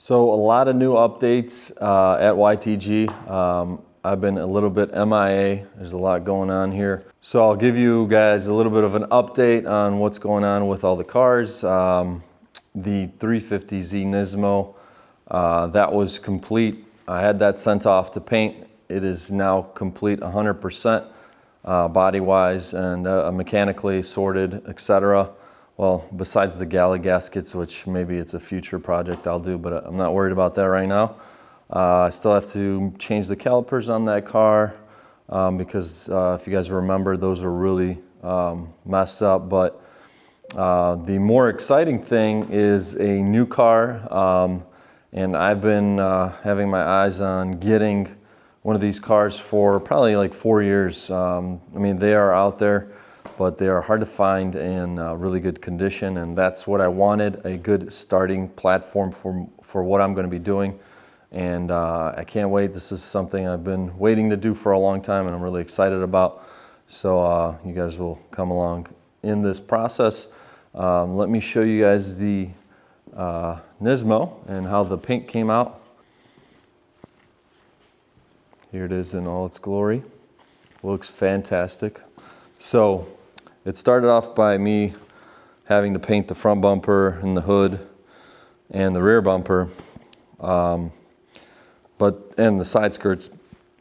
So a lot of new updates at YTG. I've been a little bit MIA. There's a lot going on here. So I'll give you guys a little bit of an update on what's going on with all the cars. The 350Z Nismo, that was complete. I had that sent off to paint. It is now complete 100% body-wise and mechanically sorted, etc. Well, besides the galley gaskets, which maybe it's a future project I'll do, but I'm not worried about that right now. I still have to change the calipers on that car because if you guys remember, those were really messed up. But the more exciting thing is a new car, and I've been having my eyes on getting one of these cars for probably like 4 years. I mean, they are out there, but they are hard to find in really good condition, and that's what I wanted, a good starting platform for what I'm going to be doing. And I can't wait. This is something I've been waiting to do for a long time, and I'm really excited about. So you guys will come along in this process. Let me show you guys the Nismo and how the paint came out. Here it is in all its glory. Looks fantastic. So it started off by me having to paint the front bumper and the hood and the rear bumper, and the side skirts.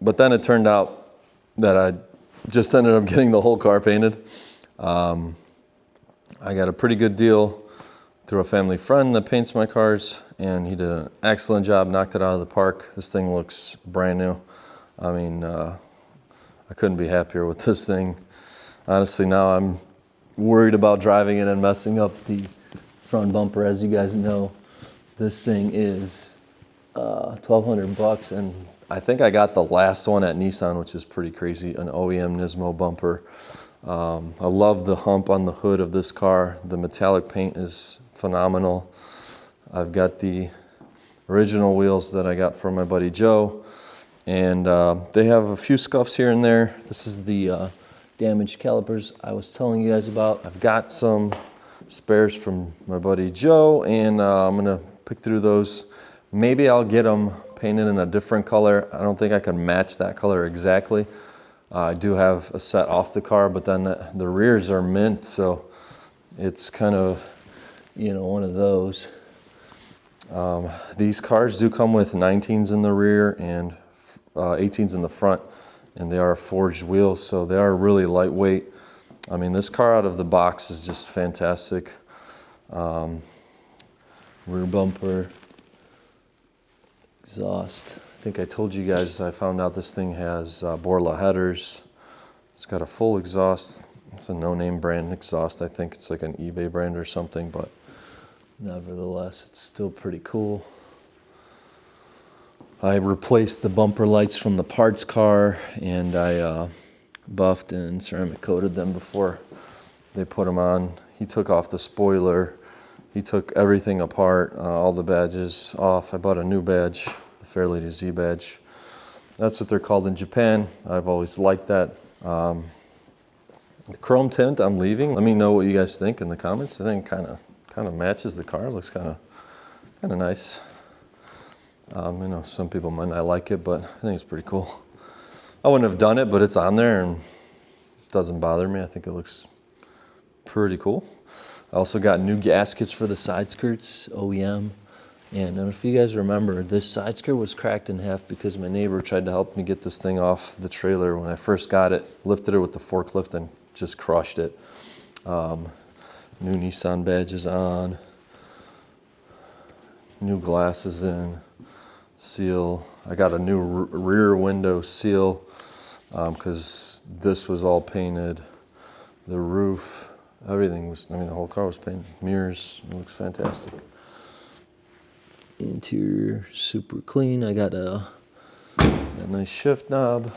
But then it turned out that I just ended up getting the whole car painted. I got a pretty good deal through a family friend that paints my cars, and he did an excellent job, knocked it out of the park. This thing looks brand new. I mean, I couldn't be happier with this thing. Honestly, now I'm worried about driving it and messing up the front bumper. As you guys know, this thing is $1,200 bucks, and I think I got the last one at Nissan, which is pretty crazy, an OEM Nismo bumper. I love the hump on the hood of this car. The metallic paint is phenomenal. I've got the original wheels that I got from my buddy Joe, and they have a few scuffs here and there. This is the damaged calipers I was telling you guys about. I've got some spares from my buddy Joe, and I'm gonna pick through those. Maybe I'll get them painted in a different color. I don't think I can match that color exactly. I do have a set off the car, but then the rears are mint, so it's kind of, you know, one of those. These cars do come with 19s in the rear and 18s in the front, and they are forged wheels, so they are really lightweight. I mean, this car out of the box is just fantastic. Rear bumper, exhaust. I think I told you guys I found out this thing has Borla headers. It's got a full exhaust. It's a no-name brand exhaust. I think it's like an eBay brand or something, but nevertheless, it's still pretty cool. I replaced the bumper lights from the parts car, and I buffed and ceramic coated them before they put them on. He took off the spoiler. He took everything apart, all the badges off. I bought a new badge, the Fairlady Z badge. That's what they're called in Japan. I've always liked that. The chrome tint I'm leaving. Let me know what you guys think in the comments. I think kind of matches the car. Looks kind of nice. I know some people might not like it, but I think it's pretty cool. I wouldn't have done it, but it's on there and it doesn't bother me. I think it looks pretty cool. I also got new gaskets for the side skirts, OEM. And if you guys remember, this side skirt was cracked in half because my neighbor tried to help me get this thing off the trailer when I first got it, lifted it with the forklift and just crushed it. New Nissan badges on, new glasses in, seal. I got a new rear window seal because this was all painted. The roof, everything was, I mean, the whole car was painted. Mirrors, it looks fantastic. Interior, super clean. I got a nice shift knob.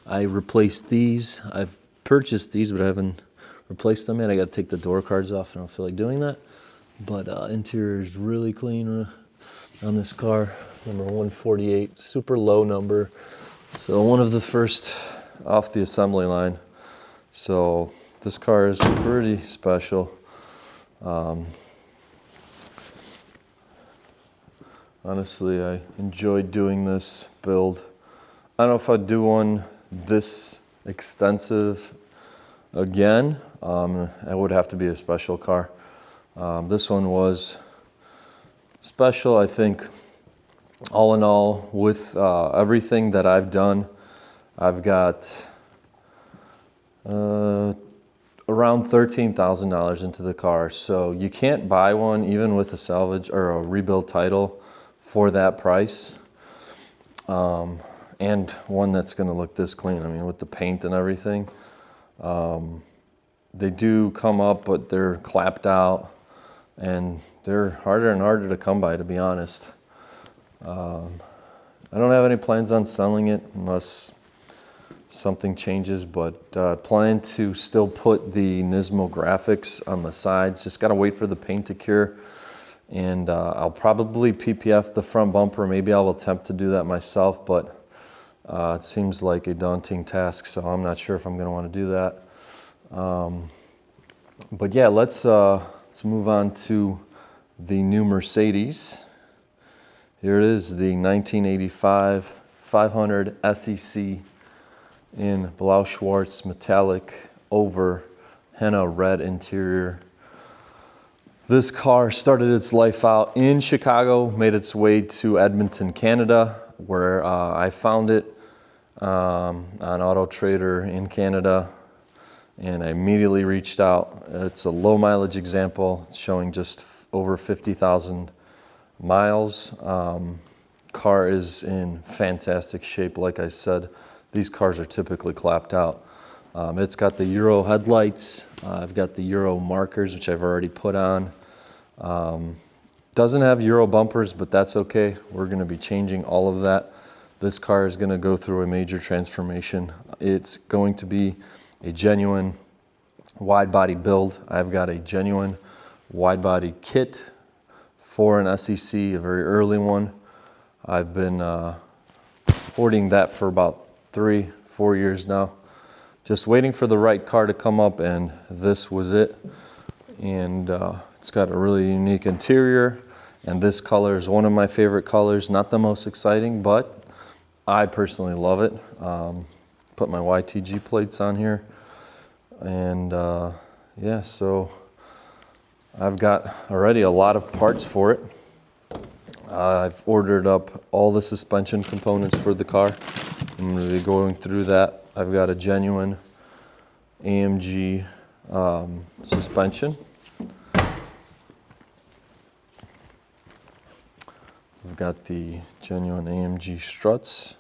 I replaced these. I've purchased these, but I haven't replaced them yet. I got to take the door cards off. I don't feel like doing that. But interior is really clean on this car. Number 148, super low number. So one of the first off the assembly line. So this car is pretty special. Honestly, I enjoyed doing this build. I don't know if I'd do one this extensive again. It would have to be a special car. This one was special, I think. All in all, with everything that I've done, I've got around $13,000 into the car. So you can't buy one even with a salvage or a rebuild title for that price. And one that's going to look this clean. I mean, with the paint and everything. They do come up, but they're clapped out, and they're harder and harder to come by, to be honest. I don't have any plans on selling it unless something changes, but plan to still put the Nismo graphics on the sides. Just got to wait for the paint to cure, and I'll probably PPF the front bumper. Maybe I'll attempt to do that myself, but it seems like a daunting task, so I'm not sure if I'm going to want to do that. But yeah, let's move on to the new Mercedes. Here it is, the 1985 500 SEC in Blau Schwarz metallic over henna red interior. This car started its life out in Chicago, made its way to Edmonton, Canada, where I found it on Auto Trader in Canada, and I immediately reached out. It's a low mileage example. It's showing just over 50,000 miles. Car is in fantastic shape. Like I said, these cars are typically clapped out. It's got the Euro headlights. I've got the Euro markers, which I've already put on. Doesn't have Euro bumpers, but that's okay. We're going to be changing all of that. This car is going to go through a major transformation. It's going to be a genuine wide body build. I've got a genuine wide body kit for an SEC, a very early one. I've been hoarding that for about 3-4 years now. Just waiting for the right car to come up, and this was it. And it's got a really unique interior, and this color is one of my favorite colors. Not the most exciting, but I personally love it. Put my YTG plates on here, and yeah, so I've got already a lot of parts for it. I've ordered up all the suspension components for the car. I'm going to be going through that. I've got a genuine AMG suspension. I've got the genuine AMG struts,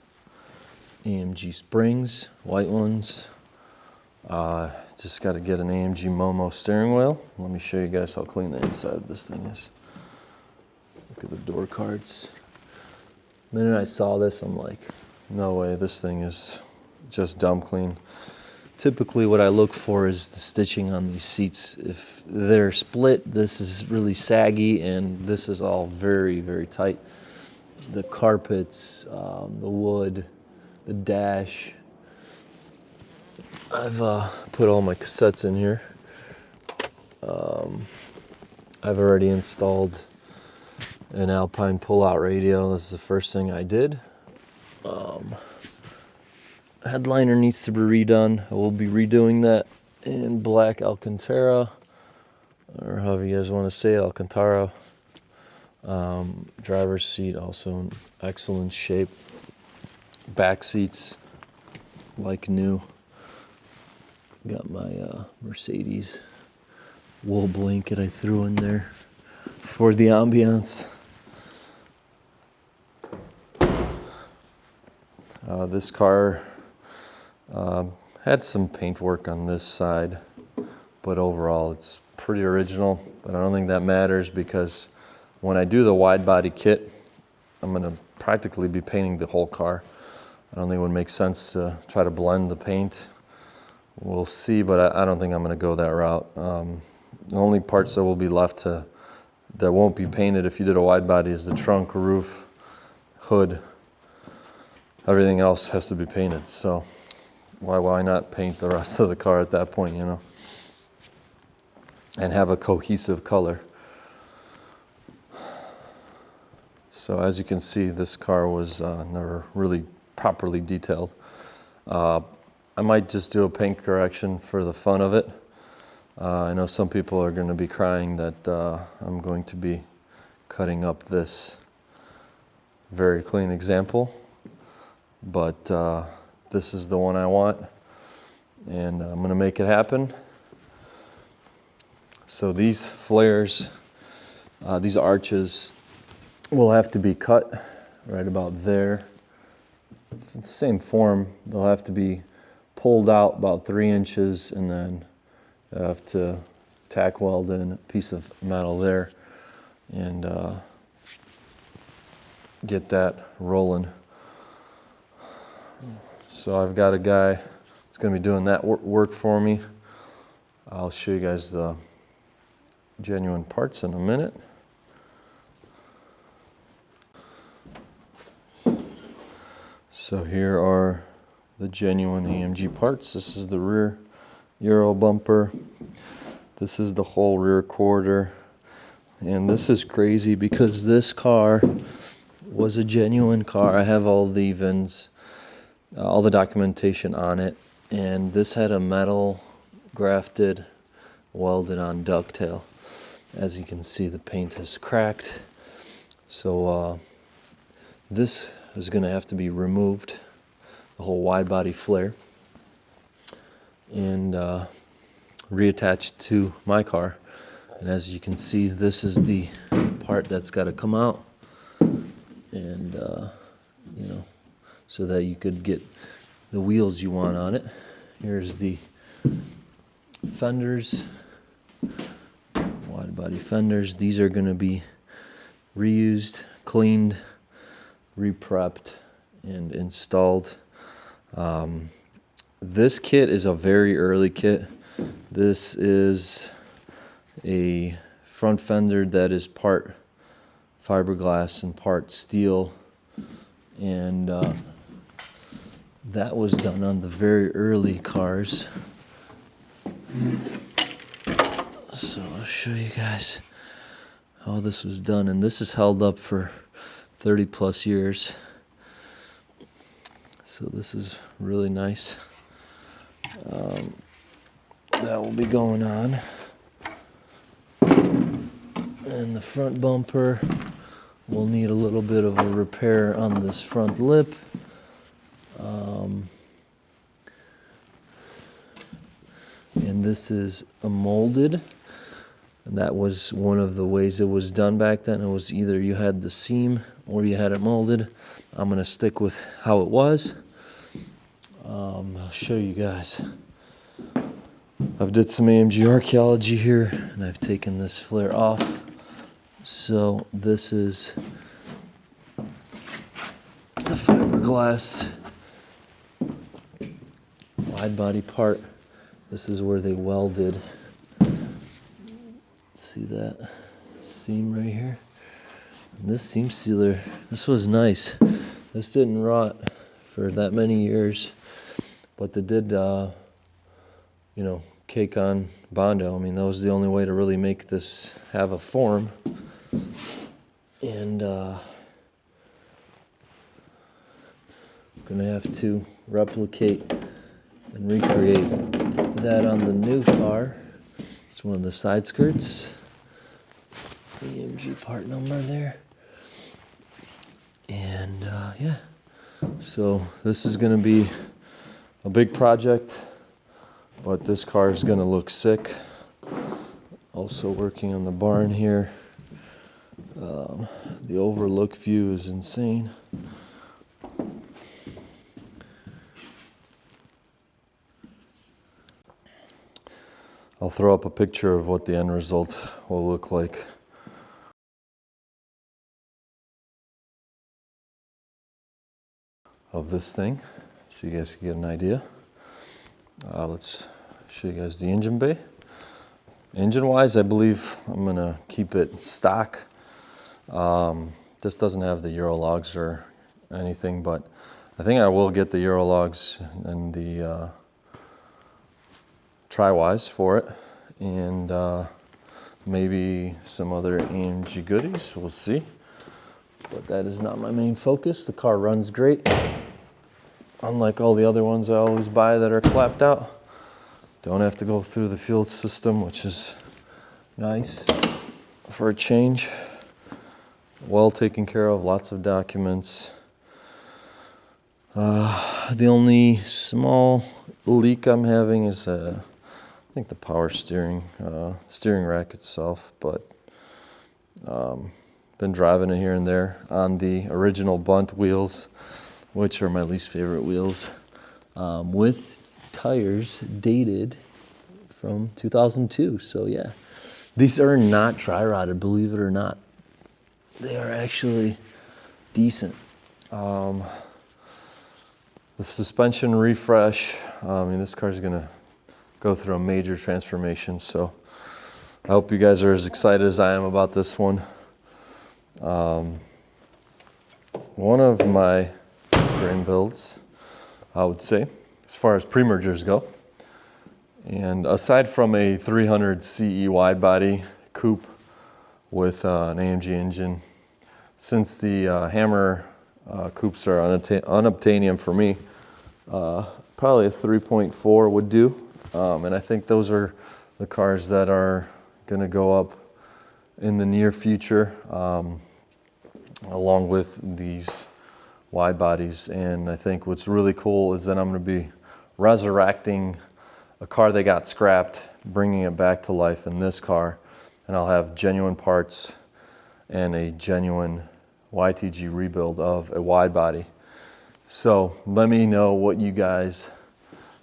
AMG springs, white ones. Just got to get an AMG Momo steering wheel. Let me show you guys how clean the inside of this thing is. Look at the door cards. The minute I saw this, I'm like, no way, this thing is just dumb clean. Typically what I look for is the stitching on these seats. If they're split, this is really saggy, and this is all very, very tight. The carpets, the wood, the dash. I've put all my cassettes in here. I've already installed an Alpine pull-out radio. This is the first thing I did. Headliner needs to be redone. I will be redoing that in black Alcantara, or however you guys want to say it, Alcantara. Driver's seat also in excellent shape. Back seats like new. Got my Mercedes wool blanket I threw in there for the ambiance. This car had some paint work on this side, but overall it's pretty original. But I don't think that matters, because when I do the wide body kit, I'm going to practically be painting the whole car. I don't think it would make sense to try to blend the paint. We'll see, but I don't think I'm going to go that route. The only parts that will be left that won't be painted if you did a wide body is the trunk, roof, hood. Everything else has to be painted. So why not paint the rest of the car at that point, you know? and have a cohesive color. So as you can see, this car was never really properly detailed. I might just do a paint correction for the fun of it. I know some people are going to be crying that I'm going to be cutting up this very clean example, but this is the one I want, and I'm going to make it happen. So these flares, these arches will have to be cut right about there. The same form, they'll have to be pulled out about 3 inches, and then I have to tack weld in a piece of metal there and get that rolling. So I've got a guy that's going to be doing that work for me. I'll show you guys the genuine parts in a minute. So here are the genuine AMG parts. This is the rear Euro bumper. This is the whole rear quarter. And this is crazy because this car was a genuine car. I have all the VINs, all the documentation on it. And this had a metal grafted, welded on ducktail. As you can see, the paint has cracked. So this is going to have to be removed, the whole wide body flare, and reattached to my car. And as you can see, this is the part that's got to come out, and you know, so that you could get the wheels you want on it. Here's the fenders, wide body fenders. These are going to be reused, cleaned, reprepped, and installed. This kit is a very early kit. This is a front fender that is part fiberglass and part steel, and that was done on the very early cars. So I'll show you guys how this was done, and this is held up for 30 plus years. So this is really nice. That will be going on. And the front bumper will need a little bit of a repair on this front lip. And this is a molded. And that was one of the ways it was done back then. It was either you had the seam or you had it molded. I'm going to stick with how it was. I'll show you guys. I've did some AMG archaeology here, and I've taken this flare off. So this is the fiberglass wide body part. This is where they welded. See that seam right here? And this seam sealer, this was nice. This didn't rot for that many years, but they did, you know, cake on Bondo. I mean, that was the only way to really make this have a form. And I'm gonna have to replicate and recreate that on the new car. It's one of the side skirts. AMG part number there. And yeah, so this is gonna be a big project, but this car is gonna look sick. Also working on the barn here. The overlook view is insane. I'll throw up a picture of what the end result will look like. Of this thing, so you guys can get an idea. Let's show you guys the engine bay. Engine wise, I believe I'm gonna keep it stock. This doesn't have the Euro logs or anything, but I think I will get the Euro logs and the tri-wise for it. And maybe some other AMG goodies, we'll see. But that is not my main focus. The car runs great. Unlike all the other ones I always buy that are clapped out. Don't have to go through the fuel system, which is nice for a change. Well taken care of, lots of documents. The only small leak I'm having is I think the power steering rack itself, but been driving it here and there on the original bunt wheels, which are my least favorite wheels, with tires dated from 2002. So yeah, these are not dry rotted, believe it or not. They are actually decent. The suspension refresh, I mean, this car's gonna go through a major transformation, so I hope you guys are as excited as I am about this one. One of my dream builds, I would say, as far as pre-mergers go. And aside from a 300 CE wide body coupe with an AMG engine, since the Hammer coupes are unobtainium for me, probably a 3.4 would do. And I think those are the cars that are gonna go up in the near future, along with these wide bodies. And I think what's really cool is that I'm gonna be resurrecting a car that got scrapped, bringing it back to life in this car, and I'll have genuine parts and a genuine YTG rebuild of a wide body. So let me know what you guys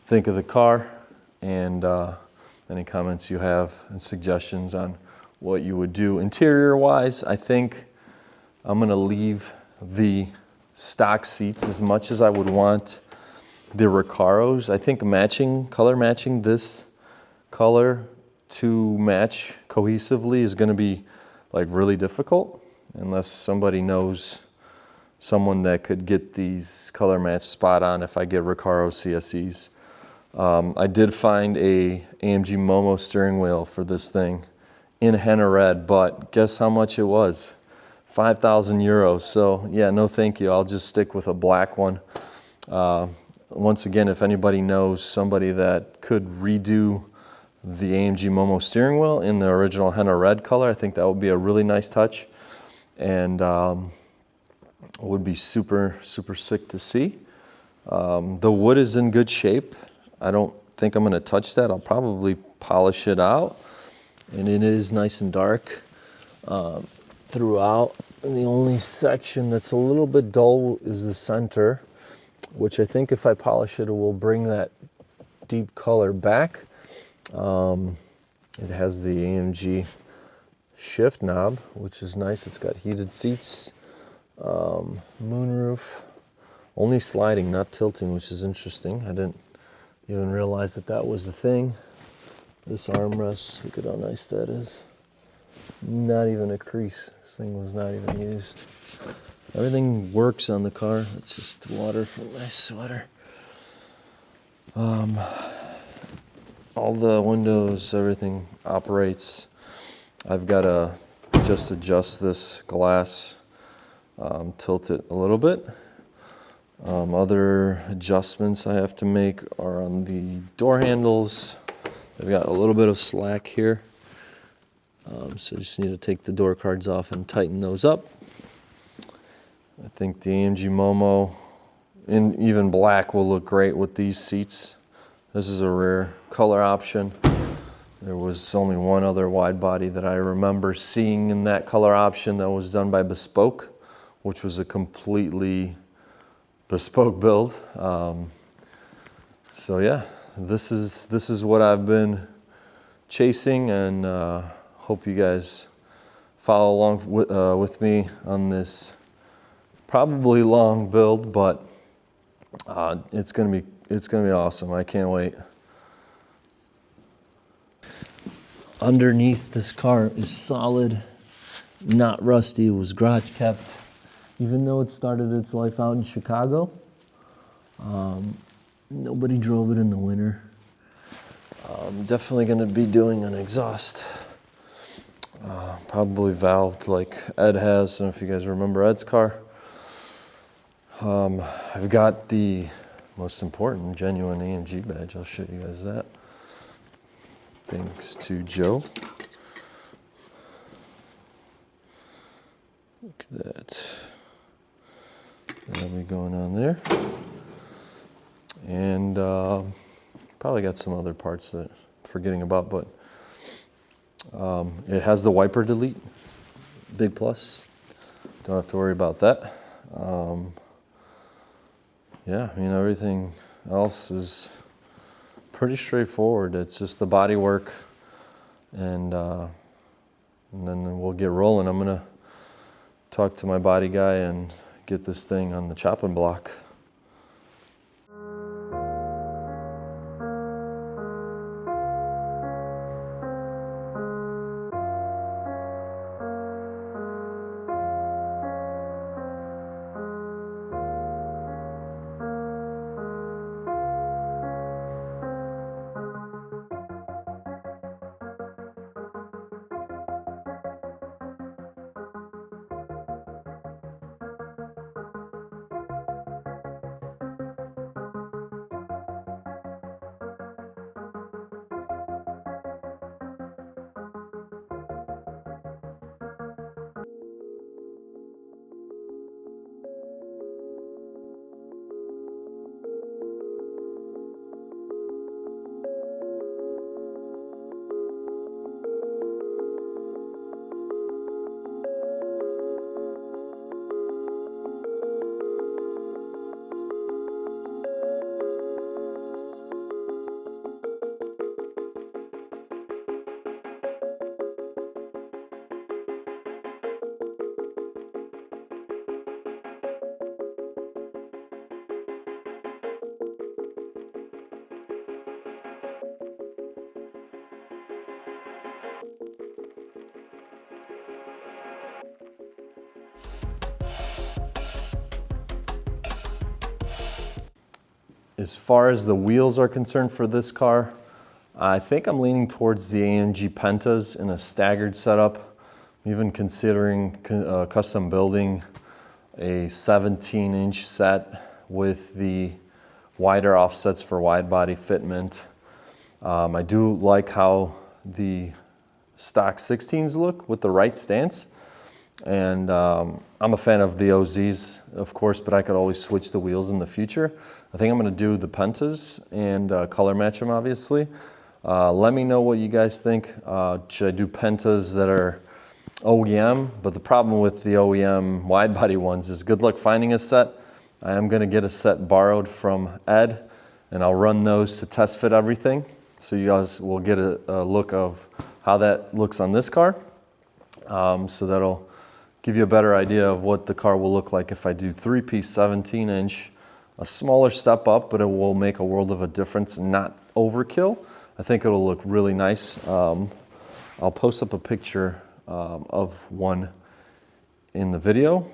think of the car, and any comments you have and suggestions on what you would do. Interior wise, I think I'm gonna leave the stock seats as much as I would want the Recaros. I think color matching this color to match cohesively is gonna be like really difficult, unless somebody knows someone that could get these color match spot on if I get Recaro CSEs. I did find a AMG Momo steering wheel for this thing in henna red, but guess how much it was? 5,000 euros. So yeah, no thank you. I'll just stick with a black one. Once again, if anybody knows somebody that could redo the AMG Momo steering wheel in the original henna red color, I think that would be a really nice touch, and would be super, super sick to see. The wood is in good shape. I don't think I'm gonna touch that. I'll probably polish it out, and it is nice and dark throughout. And the only section that's a little bit dull is the center, which I think if I polish it, it will bring that deep color back. It has the AMG shift knob, which is nice. It's got heated seats, moonroof, only sliding, not tilting, which is interesting. I didn't even realize that that was the thing. This armrest, look at how nice that is. Not even a crease. This thing was not even used. Everything works on the car. It's just water from my sweater. All the windows, everything operates. I've got to just adjust this glass, tilt it a little bit. Other adjustments I have to make are on the door handles. I've got a little bit of slack here. So just need to take the door cards off and tighten those up. I think the AMG Momo in even black will look great with these seats. This is a rare color option. There was only one other wide body that I remember seeing in that color option that was done by Bespoke, which was a completely bespoke build. So yeah, this is what I've been chasing, and hope you guys follow along with me on this probably long build, but it's gonna be awesome. I can't wait. Underneath this car is solid, not rusty. It was garage kept, even though it started its life out in Chicago. Nobody drove it in the winter. Definitely going to be doing an exhaust probably valved like Ed has. I don't know if you guys remember Ed's car. I've got the most important genuine AMG badge. I'll show you guys that. Thanks to Joe. Look at that. That'll be going on there. And probably got some other parts that I'm forgetting about, but it has the wiper delete. Big plus. Don't have to worry about that. Yeah, I mean, everything else is pretty straightforward. It's just the body work, and then we'll get rolling. I'm gonna talk to my body guy and get this thing on the chopping block. As far as the wheels are concerned for this car, I think I'm leaning towards the AMG Pentas in a staggered setup. I'm even considering custom building a 17-inch set with the wider offsets for wide body fitment. I do like how the stock 16s look with the right stance. And I'm a fan of the OZs, of course, but I could always switch the wheels in the future. I think I'm going to do the Pentas and color match them, obviously. Let me know what you guys think. Should I do Pentas that are OEM? But the problem with the OEM wide body ones is good luck finding a set. I am going to get a set borrowed from Ed, and I'll run those to test fit everything. So you guys will get a look of how that looks on this car. So that'll give you a better idea of what the car will look like if I do 3-piece 17-inch, a smaller step up, but it will make a world of a difference and not overkill. I think it'll look really nice. I'll post up a picture of one in the video.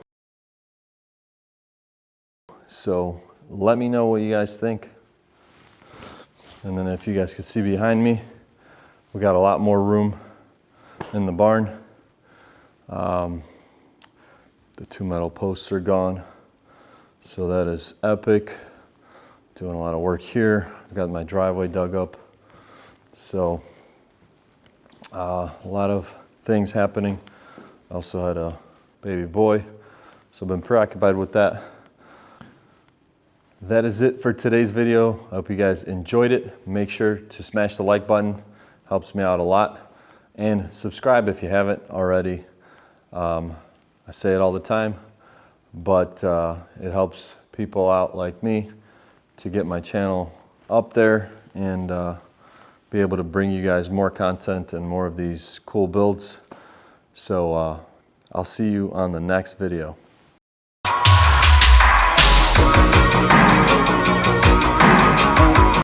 So let me know what you guys think. And then if you guys can see behind me, we got a lot more room in the barn. The two metal posts are gone, so that is epic. Doing a lot of work here. I've got my driveway dug up. So a lot of things happening. Also had a baby boy, so I've been preoccupied with that. That is it for today's video. I hope you guys enjoyed it. Make sure to smash the like button. Helps me out a lot. And subscribe if you haven't already. I say it all the time, but it helps people out like me to get my channel up there and be able to bring you guys more content and more of these cool builds. So I'll see you on the next video.